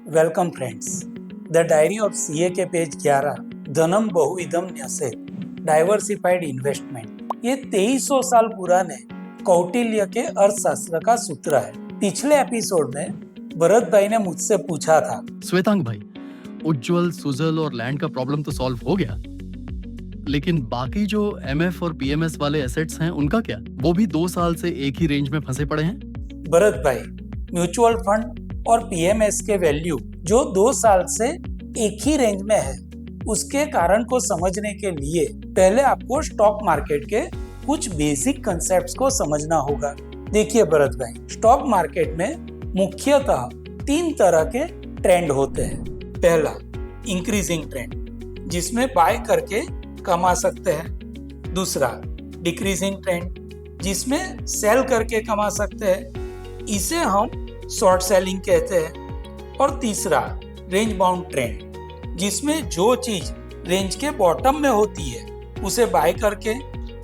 Welcome friends. The diary of CA के page 11 धनम बहुविधम न्यसेत diversified investment ये 2300 साल पुराने कौटिल्य के अर्थशास्त्र का सूत्र है। पिछले एपिसोड में भरत भाई ने मुझसे पूछा था, श्वेतांग भाई, उज्ज्वल, सुजल और लैंड का प्रॉब्लम तो सॉल्व हो गया, लेकिन बाकी जो एमएफ और पीएमएस वाले एसेट्स हैं उनका क्या? वो भी 2 साल से एक ही रेंज में फंसे पड़े हैं। भरत भाई, म्यूचुअल फंड और पीएमएस के वैल्यू जो 2 साल से एक ही रेंज में है, उसके कारण को समझने के लिए पहले आपको स्टॉक मार्केट के कुछ बेसिक कंसेप्ट्स को समझना होगा। देखिए भरत भाई, स्टॉक मार्केट में मुख्यतः 3 तरह के ट्रेंड होते हैं। पहला इंक्रीजिंग ट्रेंड, जिसमें बाय करके कमा सकते हैं। दूसरा डिक्रीजिंग ट्रेंड, जिसमें सेल करके कमा सकते हैं, इसे हम शॉर्ट सेलिंग कहते हैं। और तीसरा रेंज बाउंड ट्रेंड, जिसमें जो चीज रेंज के बॉटम में होती है उसे बाय करके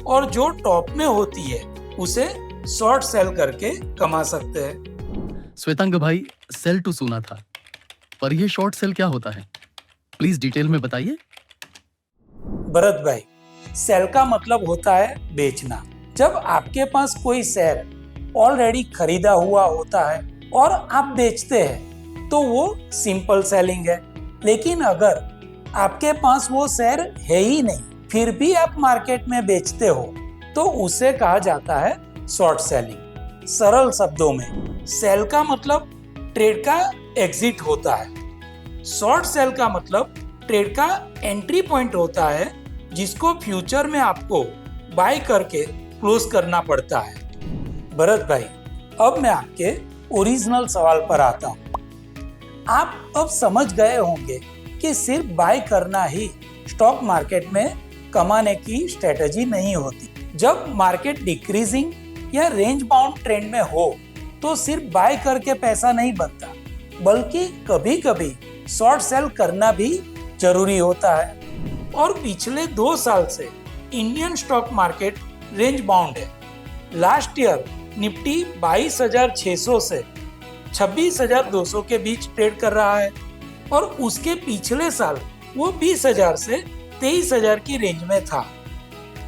और जो टॉप में होती है उसे शॉर्ट सेल करके कमा सकते हैं। श्वेतांग भाई, सेल टू सुना था, पर ये शॉर्ट सेल क्या होता है? प्लीज डिटेल में बताइए। भरत भाई, सेल का मतलब होता है बेचना। जब आपके पास कोई शेयर ऑलरेडी खरीदा हुआ होता है और आप बेचते हैं तो वो सिंपल सेलिंग है। लेकिन अगर आपके पास वो शेयर है ही नहीं, फिर भी आप मार्केट में बेचते हो, तो उसे कहा जाता है शॉर्ट सेलिंग। सरल शब्दों में सेल का मतलब ट्रेड का एग्जिट होता है। शॉर्ट सेल का मतलब ट्रेड का एंट्री पॉइंट होता है, जिसको फ्यूचर में आपको बाय करके क्लोज करना पड़ता है। भरत भाई, अब मैं आपके ओरिजिनल सवाल पर आता हूँ। आप अब समझ गए होंगे कि सिर्फ बाय करना ही स्टॉक मार्केट में कमाने की स्ट्रेटजी नहीं होती। जब मार्केट डिक्रीजिंग या रेंज बाउंड ट्रेंड में हो तो सिर्फ बाय करके पैसा नहीं बनता, बल्कि कभी कभी शॉर्ट सेल करना भी जरूरी होता है। और पिछले 2 साल से Indian stock market range bound है। लास्ट ईयर निफ्टी 22,600 से 26,200 के बीच ट्रेड कर रहा है और उसके पिछले साल वो 20,000 से 23,000 की रेंज में था।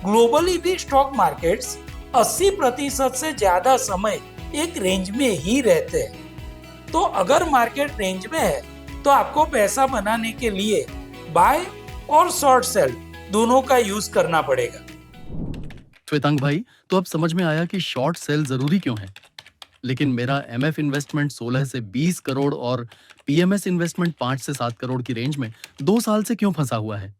ग्लोबली भी स्टॉक मार्केट्स 80% से ज्यादा समय एक रेंज में ही रहते हैं। तो अगर मार्केट रेंज में है तो आपको पैसा बनाने के लिए बाय और शॉर्ट सेल दोनों का यूज करना पड़ेगा। श्वेतांग भाई, तो अब समझ में आया कि शॉर्ट सेल जरूरी क्यों है। लेकिन मेरा एमएफ इन्वेस्टमेंट 16 से 20 करोड़ और पीएमएस इन्वेस्टमेंट 5 से 7 करोड़ की रेंज में 2 साल से क्यों फंसा हुआ है?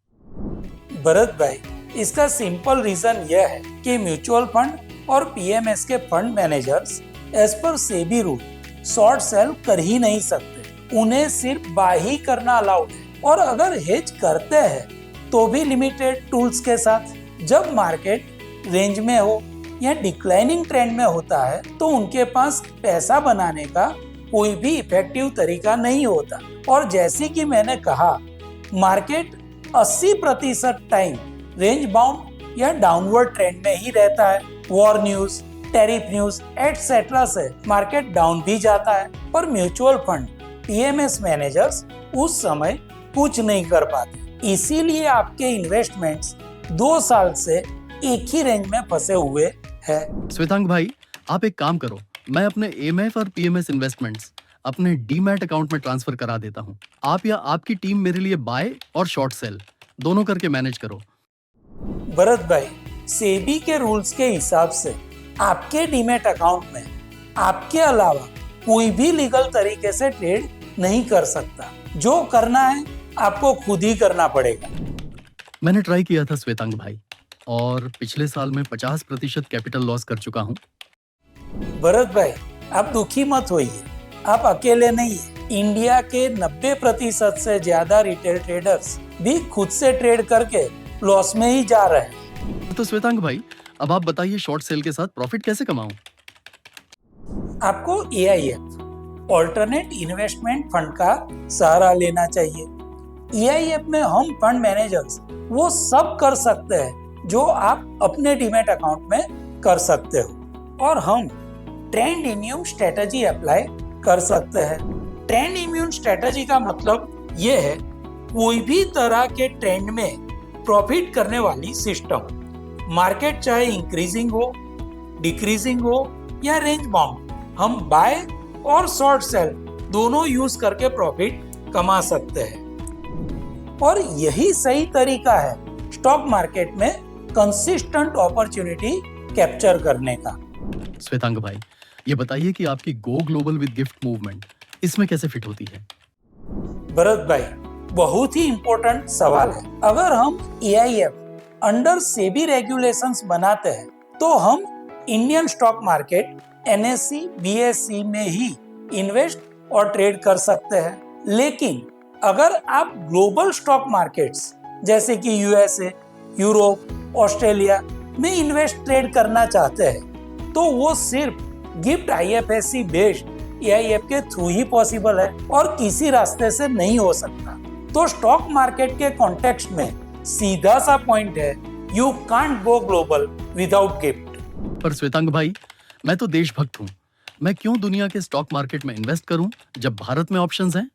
भरत भाई, इसका सिंपल रीजन यह है कि म्यूचुअल फंड और पीएमएस के fund managers as per SEBI rule short cell कर ही नहीं सकते। उन्हें सिर्फ बाय ही करना अलाउड है, और अगर हेज करते हैं तो भी लिमिटेड टूल्स के साथ। जब मार्केट रेंज में हो या डिक्लाइनिंग ट्रेंड में होता है तो उनके पास पैसा बनाने का कोई भी इफेक्टिव तरीका नहीं होता। और जैसे कि मैंने कहा, मार्केट 80% टाइम रेंज बाउंड या डाउनवर्ड ट्रेंड में ही रहता है। War news, tariff news etcetera से मार्केट डाउन भी जाता है, पर म्यूचुअल फंड पीएमएस मैनेजर्स उस समय कुछ नहीं कर पाते। इसीलिए आपके इन्वेस्टमेंट्स 2 साल से एक ही रेंज में फंसे हुए है। श्वेतांग भाई, आप एक काम करो, मैं अपने एमएफ और पीएमएस इन्वेस्टमेंट्स अपने डीमैट अकाउंट में ट्रांसफर करा देता हूँ। आप या आपकी टीम मेरे लिए बाय और शॉर्ट सेल दोनों करके मैनेज करो। भरत भाई, सेबी के रूल्स के हिसाब से आपके डीमैट अकाउंट में आपके अलावा कोई भी लीगल तरीके से ट्रेड नहीं कर सकता। जो करना है आपको खुद ही करना पड़ेगा। मैंने ट्राई किया था श्वेतांग भाई, और पिछले साल में 50% कैपिटल लॉस कर चुका हूँ। भरत भाई, आप दुखी मत होइए, आप अकेले नहीं हैं। इंडिया के 90% से ज्यादा रिटेल ट्रेडर्स भी खुद से ट्रेड करके लॉस में ही जा रहे हैं। तो श्वेतांग भाई, अब आप बताइए, शॉर्ट सेल के साथ प्रॉफिट कैसे कमाऊं? आपको एआईएफ ऑल्टरनेट इन्वेस्टमेंट फंड का सहारा लेना चाहिए। एआईएफ में हम फंड मैनेजर्स वो सब कर सकते हैं जो आप अपने डीमैट अकाउंट में कर सकते हो, और हम ट्रेंड इन न्यू स्ट्रेटजी अप्लाई कर सकते हैं। ट्रेंड इम्यून स्ट्रेटजी का मतलब ये है कोई भी तरह के ट्रेंड में प्रॉफिट करने वाली सिस्टम। मार्केट चाहे इंक्रीजिंग हो, डिक्रीजिंग हो या रेंज बाउंड, हम बाय और शॉर्ट सेल दोनों यूज करके प्रॉफिट कमा सकते हैं। और यही सही तरीका है स्टॉक मार्केट में कंसिस्टेंट अपॉर्चुनिटी कैप्चर करने का। श्वेतांग भाई, ये बताइए कि आपकी go global with gift movement इसमें कैसे फिट होती है? भरत भाई, बहुत ही इंपॉर्टेंट सवाल है। अगर हम AIF अंडर सेबी रेगुलेशंस बनाते हैं तो हम Indian stock market NSE, BSE में ही इन्वेस्ट और ट्रेड कर सकते हैं। लेकिन अगर आप ग्लोबल स्टॉक मार्केट्स जैसे कि USA, यूरोप, ऑस्ट्रेलिया में इन्वेस्ट ट्रेड करना चाहते हैं तो वो सिर्फ गिफ्ट IFSC बेस्ड AIF के थ्रू ही पॉसिबल है और किसी रास्ते से नहीं हो सकता। तो स्टॉक मार्केट के कॉन्टेक्स्ट में सीधा सा पॉइंट है, you can't go global without gift. पर श्वेतांग भाई, मैं तो देशभक्त हूँ, मैं क्यों दुनिया के स्टॉक मार्केट में इन्वेस्ट करूं जब भारत में ऑप्शंस हैं?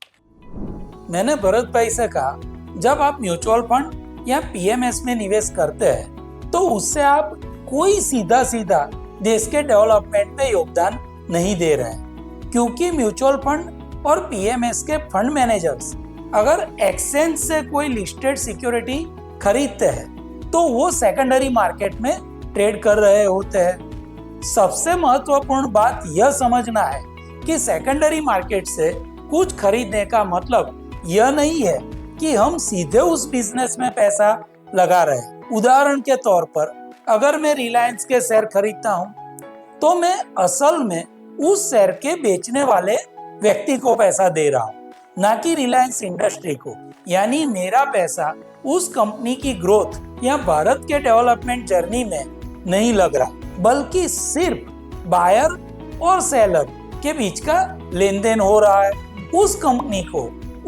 मैंने भरत भाई से कहा, जब आप म्यूचुअल फंड या PMS में निवेश करते हैं तो उससे आप कोई सीधा सीधा देश के डेवलपमेंट में योगदान नहीं दे रहे हैं, क्योंकि म्यूचुअल फंड और PMS के फंड मैनेजर्स अगर एक्सचेंज से कोई लिस्टेड सिक्योरिटी खरीदते हैं तो वो सेकेंडरी मार्केट में ट्रेड कर रहे होते हैं। सबसे महत्वपूर्ण बात यह समझना है कि सेकेंडरी मार्केट से कुछ खरीदने का मतलब यह नहीं है कि हम सीधे उस बिजनेस में पैसा लगा रहे हैं। उदाहरण के तौर पर अगर मैं रिलायंस के शेयर खरीदता हूँ तो मैं असल में उस शेयर के बेचने वाले व्यक्ति को पैसा दे रहा हूँ, ना कि रिलायंस इंडस्ट्री को। यानी मेरा पैसा उस कंपनी की ग्रोथ या भारत के डेवलपमेंट जर्नी में नहीं लग रहा, बल्कि सिर्फ बायर और सेलर के बीच का लेन देन हो रहा है। उस कंपनी को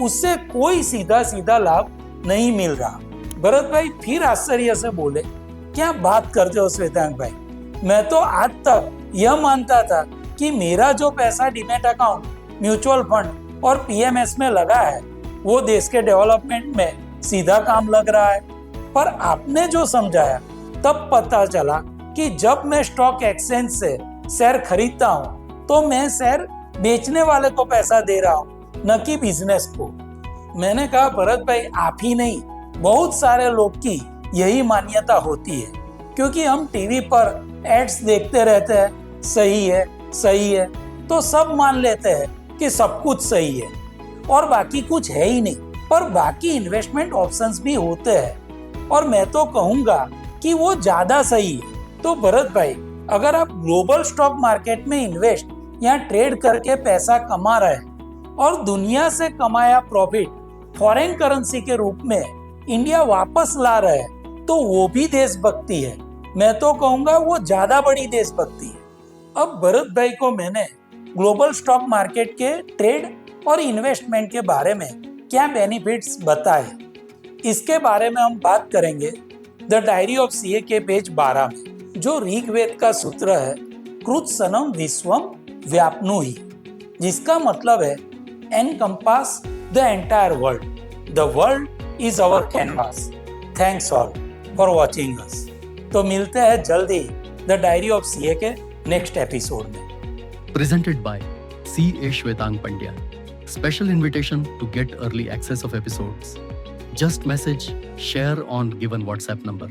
उससे कोई सीधा सीधा लाभ नहीं मिल रहा। भरत भाई फिर आश्चर्य से बोले, क्या बात करते हो श्वेतांग भाई, मैं तो आज तक यह मानता था कि मेरा जो पैसा डीमैट अकाउंट, म्यूचुअल फंड और PMS में लगा है वो देश के डेवलपमेंट में सीधा काम लग रहा है। पर आपने जो समझाया तब पता चला कि जब मैं स्टॉक एक्सचेंज से शेयर खरीदता हूँ तो मैं शेयर बेचने वाले को पैसा दे रहा हूँ, न कि बिजनेस को। मैंने कहा, भरत भाई आप ही नहीं, बहुत सारे लोग की यही मान्यता होती है, क्योंकि हम टीवी पर एड्स देखते रहते हैं, सही है सही है, तो सब मान लेते हैं कि सब कुछ सही है और बाकी कुछ है ही नहीं। पर बाकी इन्वेस्टमेंट ऑप्शंस भी होते हैं और मैं तो कहूँगा कि वो ज्यादा सही है। तो भरत भाई, अगर आप ग्लोबल स्टॉक मार्केट में इन्वेस्ट या ट्रेड करके पैसा कमा रहे हैं और दुनिया से कमाया प्रॉफिट फॉरेन करेंसी के रूप में इंडिया वापस ला रहे हैं तो वो भी देशभक्ति है। मैं तो कहूँगा वो ज्यादा बड़ी देशभक्ति है। अब भरत भाई को मैंने ग्लोबल स्टॉक मार्केट के ट्रेड और इन्वेस्टमेंट के बारे में क्या बेनिफिट्स बताए, इसके बारे में हम बात करेंगे द डायरी ऑफ CA के पेज 12 में, जो ऋग्वेद का सूत्र है कृत्सनम विश्वम व्याप्नुहि, जिसका मतलब है encompass the entire world, the world is our canvas, thanks all for watching us. तो मिलते हैं जल्दी द डायरी ऑफ CA के नेक्स्ट एपिसोड में। Presented by CA Shwetang Pandya. Special invitation to get early access of episodes. Just message share on given WhatsApp number.